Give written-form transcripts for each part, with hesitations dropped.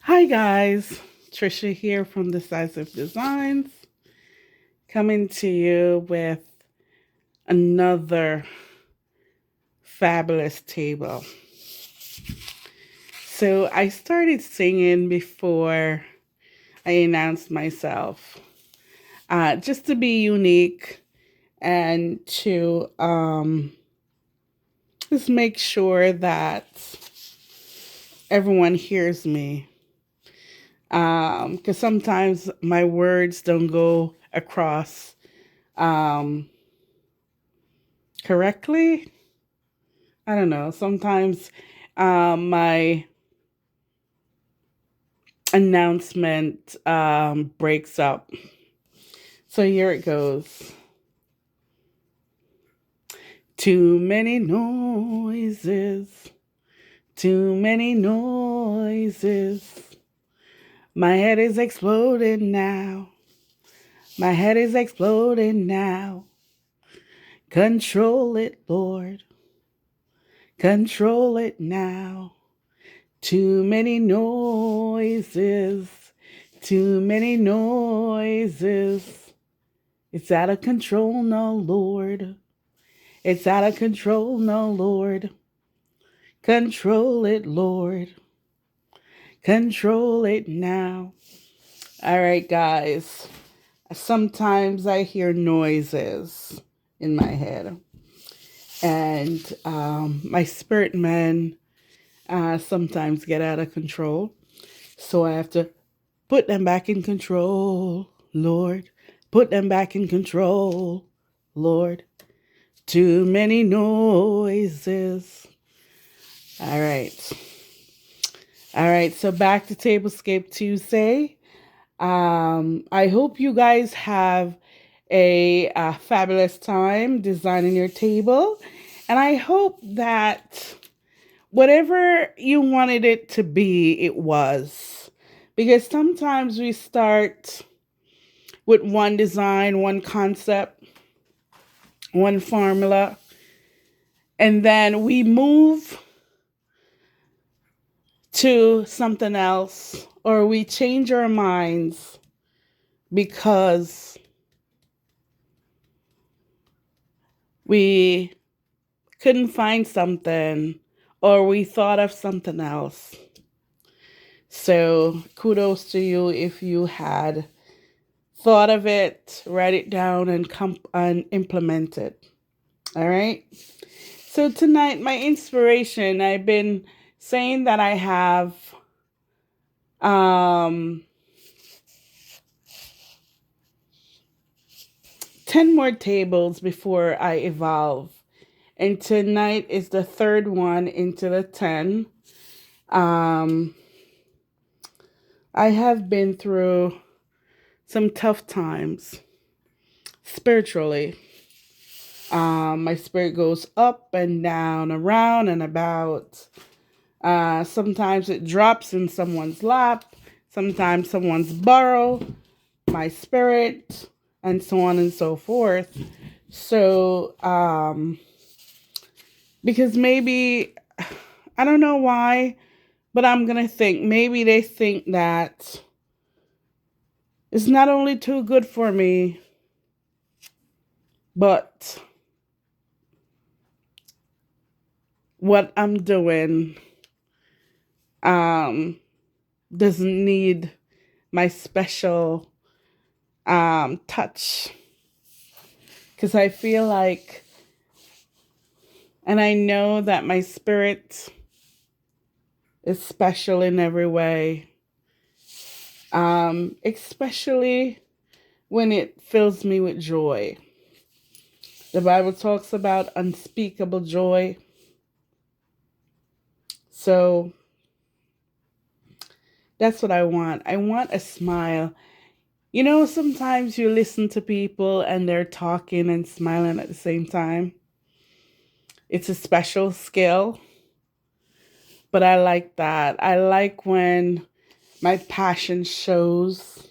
Hi guys, Trisha here from Decisive Designs, coming to you with another fabulous table. So I started singing before I announced myself, just to be unique and to just make sure that everyone hears me. Because sometimes my words don't go across um, correctly. I don't know. Sometimes my announcement breaks up. So here it goes. Too many noises, too many noises. My head is exploding now. My head is exploding now. Control it, Lord. Control it now. Too many noises. Too many noises. It's out of control now, Lord. It's out of control now, Lord. Control it, Lord. Control it now. All right, guys. Sometimes I hear noises in my head, and my spirit men sometimes get out of control. So I have to put them back in control, Lord. Put them back in control, Lord. Too many noises. All right. All right. So back to Tablescape Tuesday. I hope you guys have a fabulous time designing your table. And I hope that whatever you wanted it to be, it was. Because sometimes we start with one design, one concept, one formula, and then we move to something else or we change our minds because we couldn't find something or we thought of something else. So kudos to you if you had thought of it, write it down, and implement it. All right. So tonight, my inspiration, I've been saying that I have um, 10 more tables before I evolve. And tonight is the third one into the 10. Um, I have been through some tough times spiritually. My spirit goes up and down, around and about. Sometimes it drops in someone's lap. Sometimes someone's borrow my spirit, and so on and so forth. So, because maybe, I don't know why, but I'm going to think maybe they think that it's not only too good for me, but what I'm doing um, doesn't need my special touch. Because I feel like, and I know that my spirit is special in every way, especially when it fills me with joy. The Bible talks about unspeakable joy. So that's what I want. I want a smile. You know, sometimes you listen to people and they're talking and smiling at the same time. It's a special skill, but I like that. I like when my passion shows,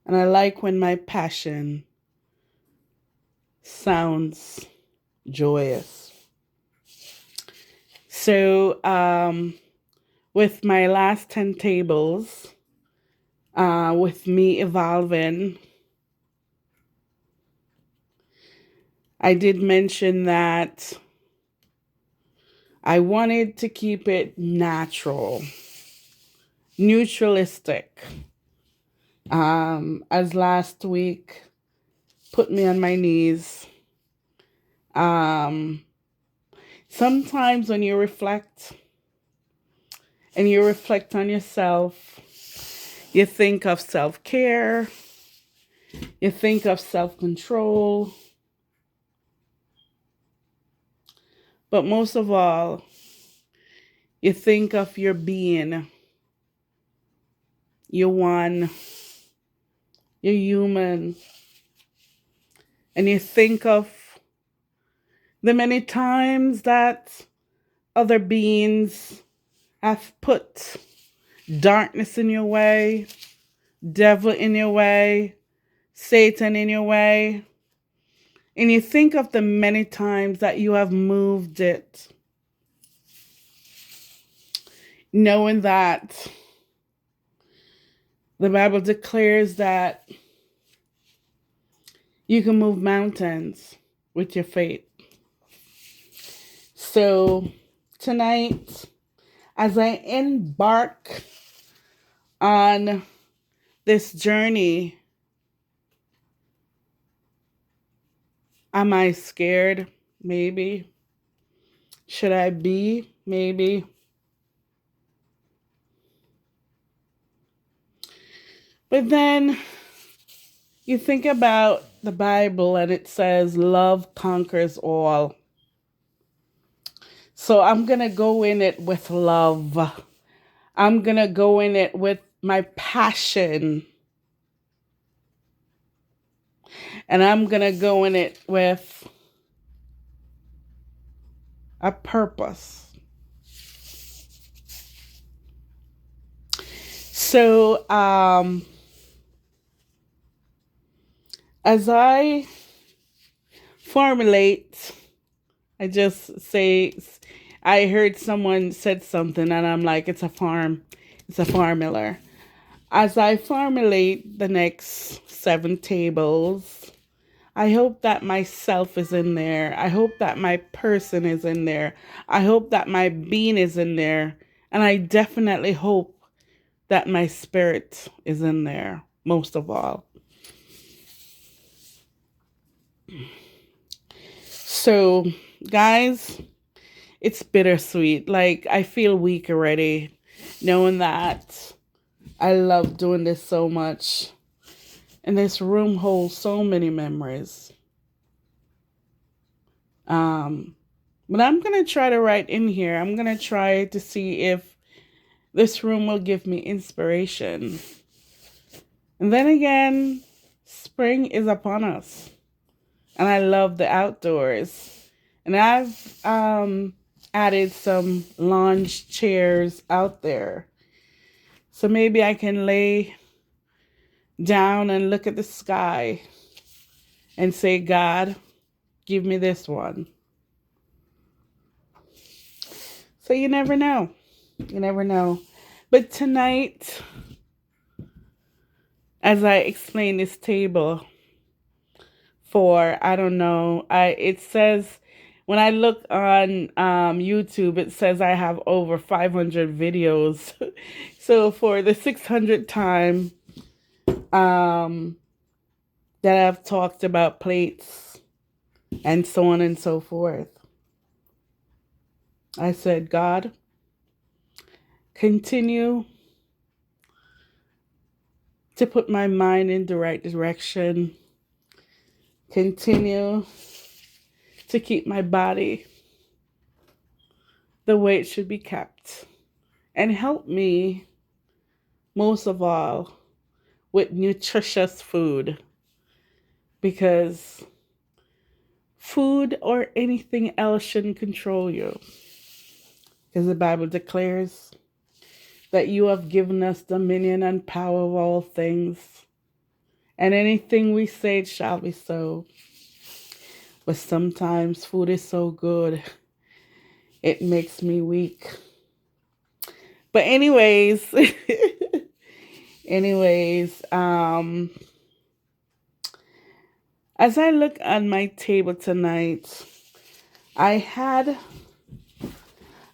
and I like when my passion sounds joyous. So, with my last 10 tables, with me evolving, I did mention that I wanted to keep it natural, neutralistic. As last week put me on my knees. Um, Sometimes when you reflect and you reflect on yourself, you think of self-care, you think of self-control, but most of all, you think of your being, you're one, you're human, and you think of the many times that other beings have put darkness in your way, devil in your way, Satan in your way. And you think of the many times that you have moved it, knowing that the Bible declares that you can move mountains with your faith. So tonight, as I embark on this journey, am I scared? Maybe. Should I be? Maybe. But then you think about the Bible and it says love conquers all. So I'm going to go in it with love. I'm going to go in it with my passion. And I'm going to go in it with a purpose. So, as I formulate, I just say, I heard someone said something and I'm like, it's a formula. As I formulate the next 7 tables, I hope that myself is in there. I hope that my person is in there. I hope that my being is in there. And I definitely hope that my spirit is in there, most of all. So, guys, it's bittersweet. Like, I feel weak already, knowing that I love doing this so much. And this room holds so many memories. But I'm going to try to write in here. I'm going to try to see if this room will give me inspiration. And then again, spring is upon us. And I love the outdoors. And I've added some lounge chairs out there. So maybe I can lay down and look at the sky and say, God, give me this one. So you never know. You never know. But tonight, as I explain this table for, I don't know, it says, when I look on YouTube, it says I have over 500 videos. So for the 600th time that I've talked about plates and so on and so forth, I said, God, continue to put my mind in the right direction. Continue to keep my body the way it should be kept. And help me, most of all, with nutritious food. Because food or anything else shouldn't control you. Because the Bible declares that you have given us dominion and power of all things. And anything we say, it shall be so. But sometimes food is so good, it makes me weak. But anyways, anyways, as I look on my table tonight, I had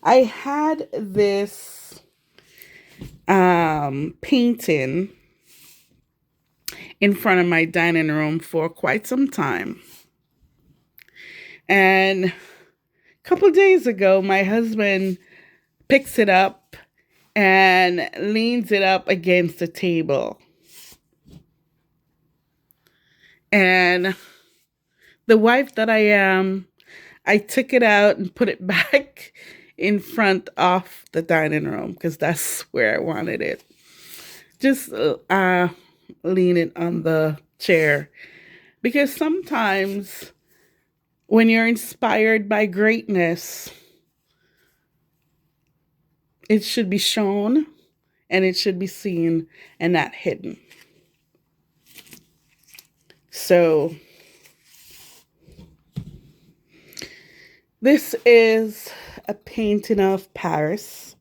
I had this painting in front of my dining room for quite some time. And a couple days ago, my husband picks it up and leans it up against the table. And the wife that I am, I took it out and put it back in front of the dining room because that's where I wanted it. Just lean it on the chair because sometimes when you're inspired by greatness, it should be shown and it should be seen and not hidden. So, this is a painting of Paris,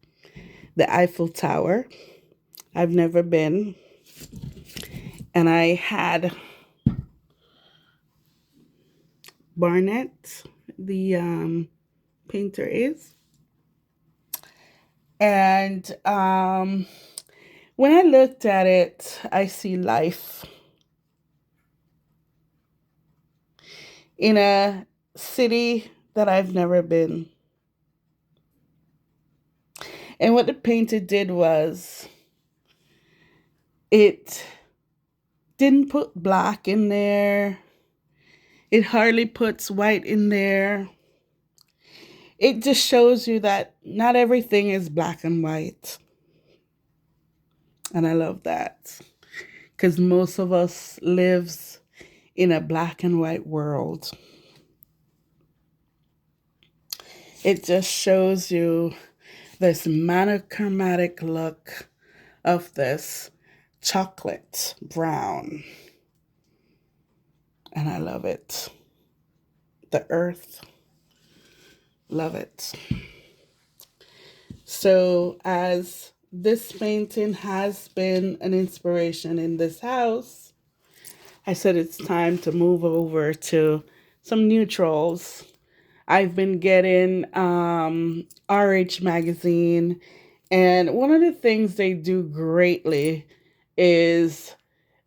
the Eiffel Tower. I've never been. And I had Barnett, the painter is. And when I looked at it, I see life in a city that I've never been. And what the painter did was it didn't put black in there. It hardly puts white in there. It just shows you that not everything is black and white. And I love that because most of us lives in a black and white world. It just shows you this monochromatic look of this chocolate brown. And I love it. The earth, love it. So, as this painting has been an inspiration in this house, I said it's time to move over to some neutrals. I've been getting RH magazine, and one of the things they do greatly is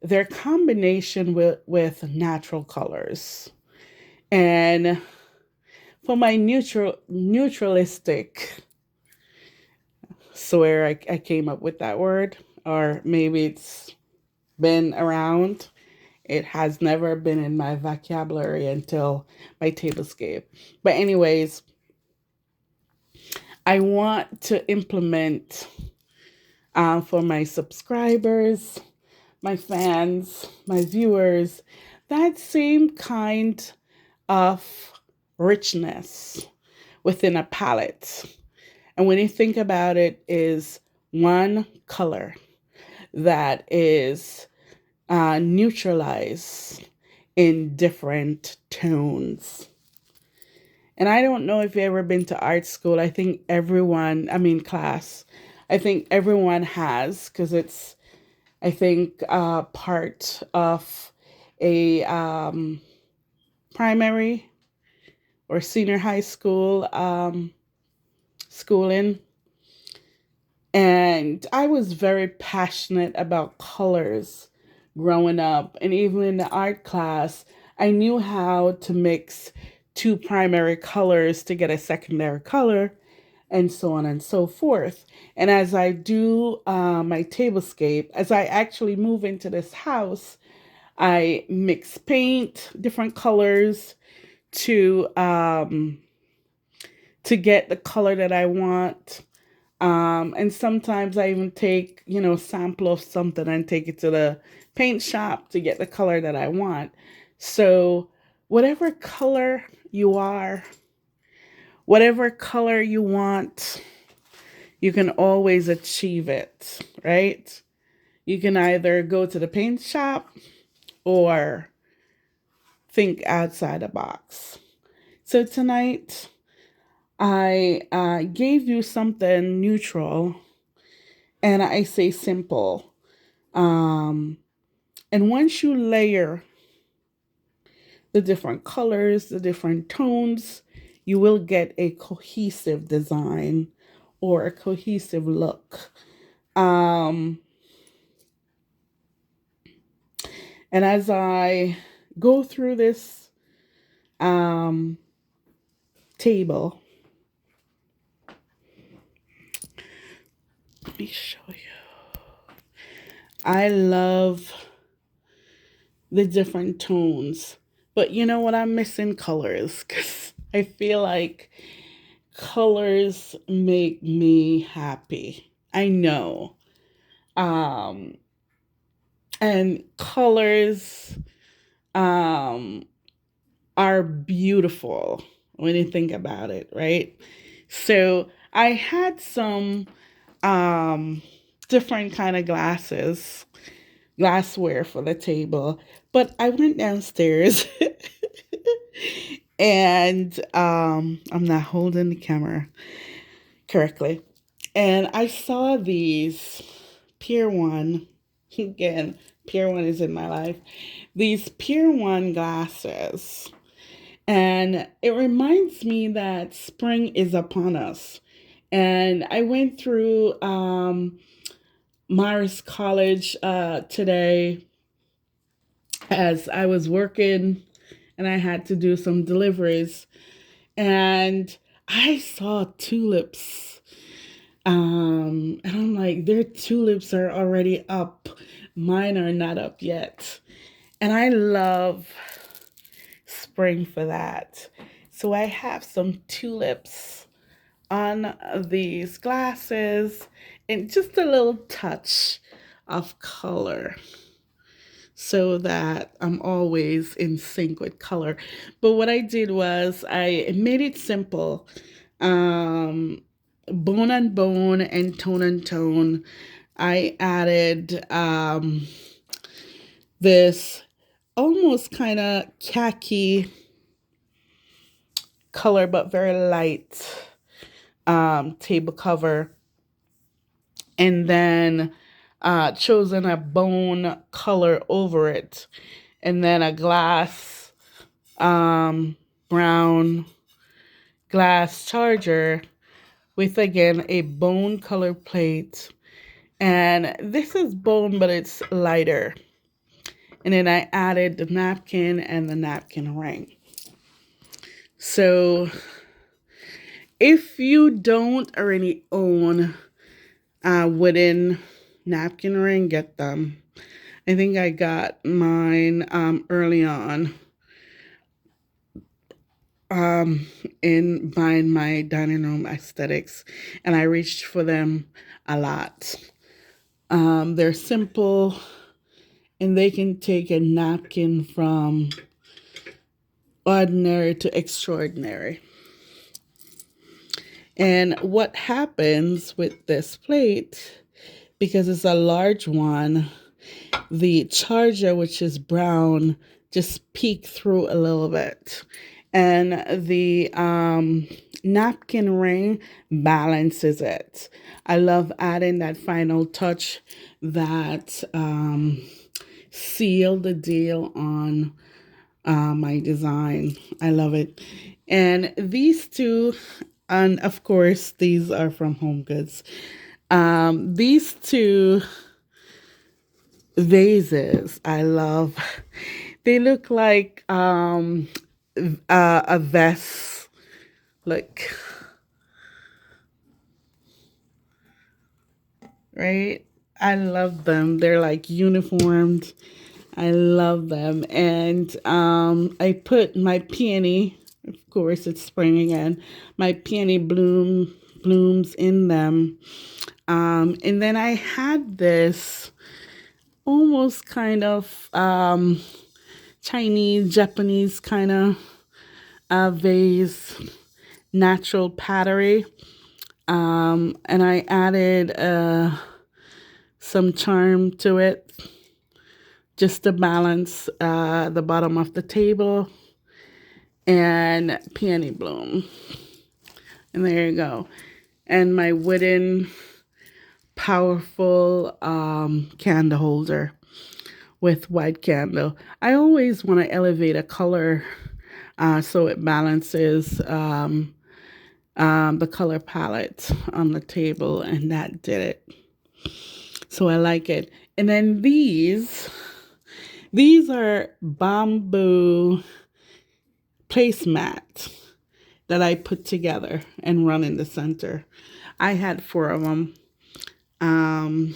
their combination with natural colors. And for my neutralistic, swear I came up with that word, or maybe it's been around. It has never been in my vocabulary until my Tablescape. But anyways, I want to implement for my subscribers, my fans, my viewers, that same kind of richness within a palette. And when you think about it, is one color that is neutralized in different tones. And I don't know if you've ever been to art school. I think everyone, I mean, class, I think everyone has, because it's, I think, part of a primary or senior high school schooling. And I was very passionate about colors growing up. And even in the art class, I knew how to mix two primary colors to get a secondary color, and so on and so forth. And as I do my tablescape, as I actually move into this house, I mix paint, different colors to get the color that I want. And sometimes I even take, sample of something and take it to the paint shop to get the color that I want. So whatever color you are, whatever color you want, you can always achieve it, right? You can either go to the paint shop or think outside the box. So tonight, I gave you something neutral And I say simple. Um, and once you layer the different colors, the different tones, you will get a cohesive design or a cohesive look. Um, and as I go through this um, table, let me show you. I love the different tones, but you know what? I'm missing colors because I feel like colors make me happy. I know. Um, and colors um, are beautiful when you think about it, right? So I had some um, different kind of glassware for the table, but I went downstairs and I'm not holding the camera correctly. And I saw these Pier 1, again, Pier 1 is in my life, these Pier 1 glasses. And it reminds me that spring is upon us. And I went through Mars College today as I was working and I had to do some deliveries. And I saw tulips. And I'm like, their tulips are already up. Mine are not up yet. And I love spring for that. So I have some tulips on these glasses and just a little touch of color so that I'm always in sync with color. But what I did was I made it simple. Um, bone on bone and tone on tone. I added this almost kind of khaki color, but very light table cover. And then chosen a bone color over it. And then a brown glass charger with again a bone color plate. And this is bone, but it's lighter. And then I added the napkin and the napkin ring. So if you don't already own a wooden napkin ring, get them. I think I got mine early on in buying my dining room aesthetics, and I reached for them a lot. They're simple, and they can take a napkin from ordinary to extraordinary. And what happens with this plate, because it's a large one, the charger, which is brown, just peek through a little bit. And the napkin ring balances it. I love adding that final touch that sealed the deal on my design. I love it. And these two, and of course, these are from Home Goods. These two vases I love. They look like a vest. Look, right? I love them. They're like uniformed. I love them. And I put my peony, of course it's spring again, my peony blooms in them. And then I had this almost kind of Chinese, Japanese kind of vase, natural pottery. And I added some charm to it just to balance the bottom of the table and peony bloom. And there you go. And my wooden powerful candle holder with white candle. I always want to elevate a color so it balances the color palette on the table, and that did it. So I like it. And then these are bamboo placemats that I put together and run in the center. I had four of them. Um,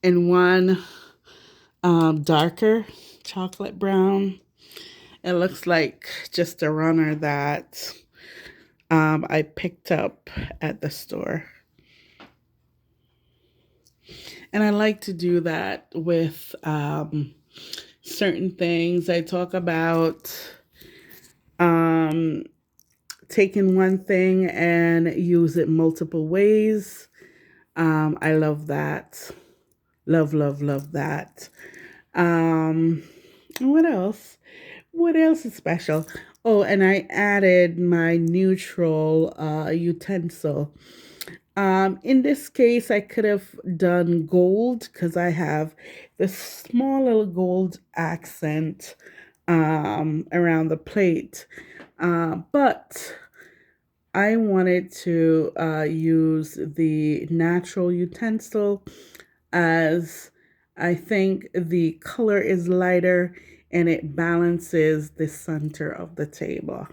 and one darker chocolate brown. It looks like just a runner that I picked up at the store. And I like to do that with certain things. I talk about um, taking one thing and use it multiple ways. I love that. Love, love, love that. Um, what else? What else is special? Oh, and I added my neutral utensil. In this case, I could have done gold because I have this small little gold accent around the plate. But I wanted to use the natural utensil as I think the color is lighter and it balances the center of the table.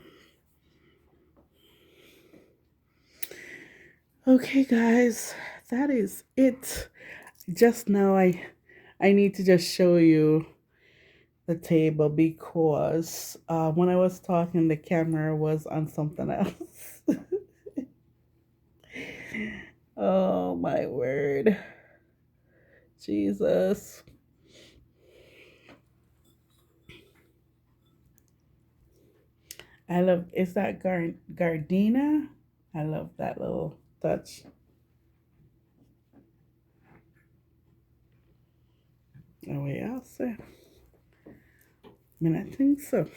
Okay, guys, that is it. Just now, I need to just show you the table because when I was talking, the camera was on something else. Oh my word, Jesus! I love. Is that Gardena? I love that little touch. Oh wait, I'll say. I mean, I think so.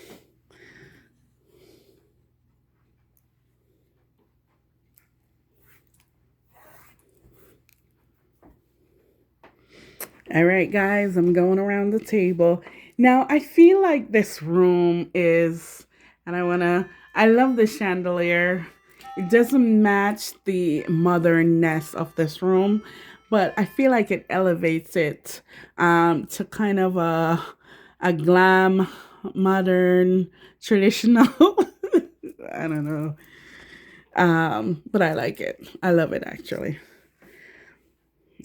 All right, guys, I'm going around the table. Now, I feel like this room is, and I love the chandelier. It doesn't match the modernness of this room, but I feel like it elevates it to kind of a glam, modern, traditional. I don't know. But I like it. I love it actually.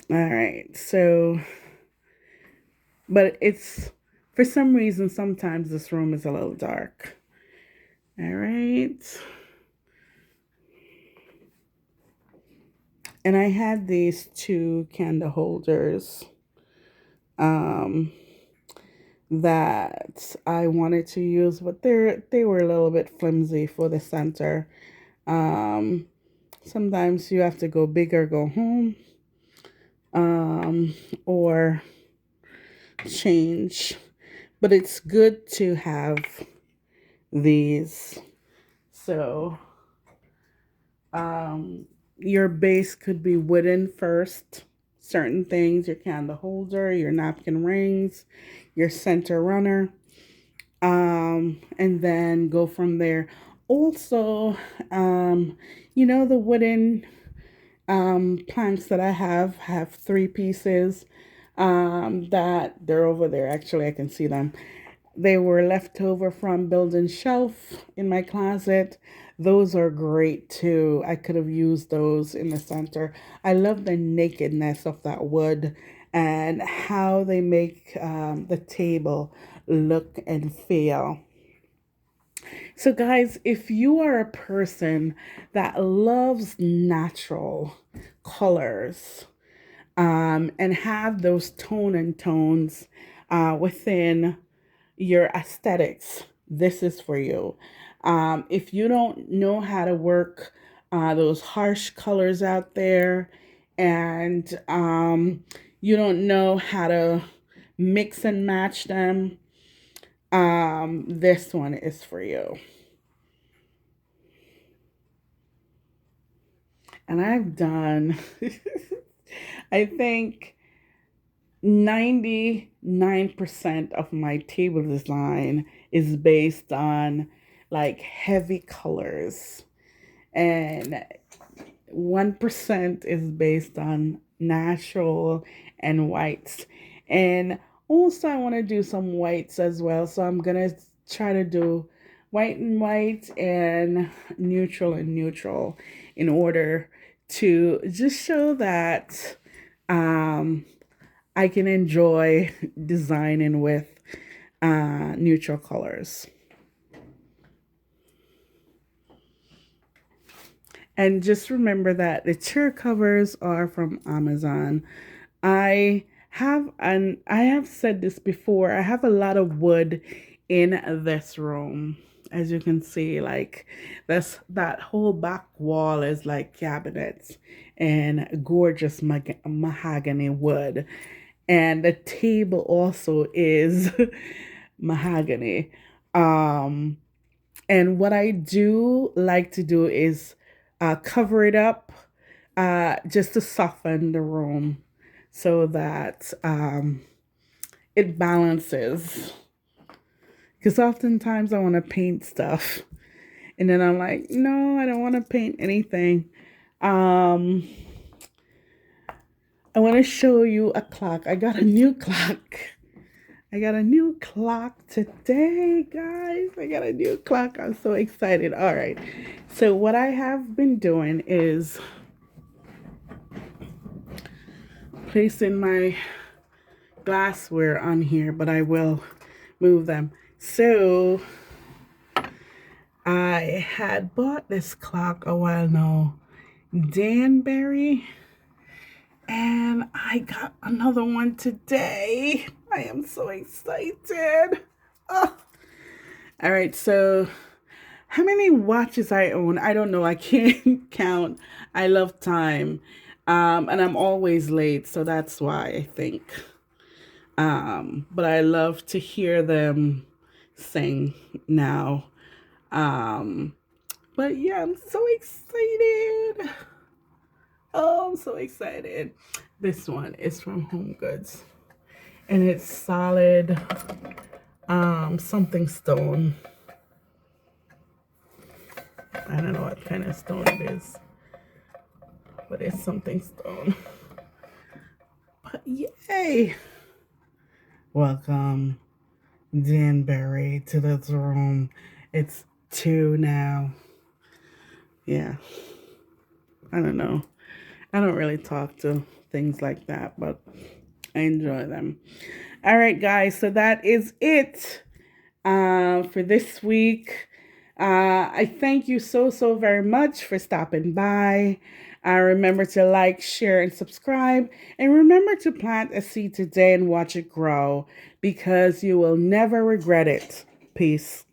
All right. So but it's for some reason sometimes this room is a little dark. All right. And I had these two candle holders um that I wanted to use, but they were a little bit flimsy for the center. Um Sometimes you have to go big or go home. Or change. But it's good to have these. So Um, your base could be wooden first. Certain things, your candle holder, your napkin rings, your center runner, and then go from there. Also, the wooden planks that I have three pieces that they're over there. Actually, I can see them. They were left over from building shelf in my closet. Those are great too. I could have used those in the center. I love the nakedness of that wood and how they make the table look and feel. So, guys, if you are a person that loves natural colors and have those tone and tones within your aesthetics, this is for you. If you don't know how to work those harsh colors out there and you don't know how to mix and match them, this one is for you. And I've done I think 99% of my table design is based on like heavy colors, and 1% is based on natural and whites. And also, I want to do some whites as well. So I'm going to try to do white and white and neutral in order to just show that um, I can enjoy designing with neutral colors. And just remember that the chair covers are from Amazon. I have said this before, I have a lot of wood in this room. As you can see, like that whole back wall is like cabinets and gorgeous mahogany wood. And the table also is mahogany. Um and what I do like to do is cover it up just to soften the room so that it balances. Because oftentimes I want to paint stuff. And then I'm like, no, I don't want to paint anything. Um, I want to show you a clock. I got a new clock. I got a new clock today, guys. I got a new clock. I'm so excited. All right. So, what I have been doing is placing my glassware on here, but I will move them. So, I had bought this clock a while now, Danbury, and I got another one today. I am so excited. Oh. All right, so how many watches I own? I don't know. I can't count. I love time. And I'm always late, so that's why I think. But I love to hear them sing now. Um, but yeah, I'm so excited. Oh, I'm so excited. This one is from Home Goods, and it's solid something stone. I don't know what kind of stone it is, but it's something stone. But yay! Welcome, Danbury, to this room. It's 2 now. Yeah, I don't know. I don't really talk to things like that, but I enjoy them. All right, guys, so that is it for this week. I thank you so very much for stopping by. Remember to like, share, and subscribe. And remember to plant a seed today and watch it grow because you will never regret it. Peace.